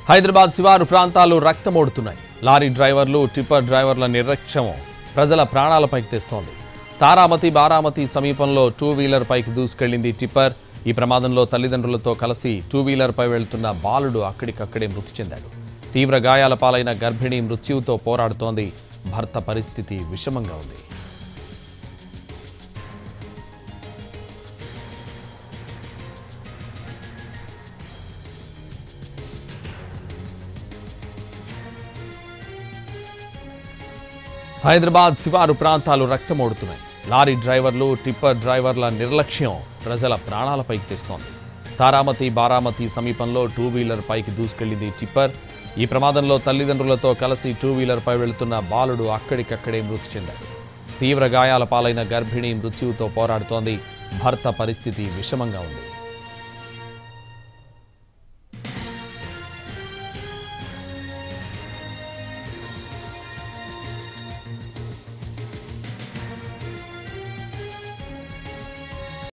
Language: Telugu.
హైదరాబాద్ శివారు ప్రాంతాలు రక్తమోడుతున్నాయి. లారీ డ్రైవర్లు, టిప్పర్ డ్రైవర్ల నిర్లక్ష్యం ప్రజల ప్రాణాలపైకి తెస్తోంది. తారామతి బారామతి సమీపంలో టూ వీలర్ పైకి దూసుకెళ్లింది టిప్పర్. ఈ ప్రమాదంలో తల్లిదండ్రులతో కలిసి టూ వీలర్ పై వెళ్తున్న బాలుడు అక్కడికక్కడే మృతి చెందాడు. తీవ్ర గాయాల పాలైన గర్భిణి మృత్యువుతో పోరాడుతోంది. భర్త పరిస్థితి విషమంగా ఉంది. హైదరాబాద్ శివారు ప్రాంతాలు రక్తమోడుతున్నాయి. లారీ డ్రైవర్లు, టిప్పర్ డ్రైవర్ల నిర్లక్ష్యం ప్రజల ప్రాణాలపైకి తెస్తోంది. తారామతి బారామతి సమీపంలో టూ వీలర్ పైకి దూసుకెళ్లింది టిప్పర్. ఈ ప్రమాదంలో తల్లిదండ్రులతో కలిసి టూ వీలర్ పై వెళుతున్న బాలుడు అక్కడికక్కడే మృతి చెందాడు. తీవ్ర గాయాల పాలైన గర్భిణి మృత్యువుతో పోరాడుతోంది. భర్త పరిస్థితి విషమంగా ఉంది.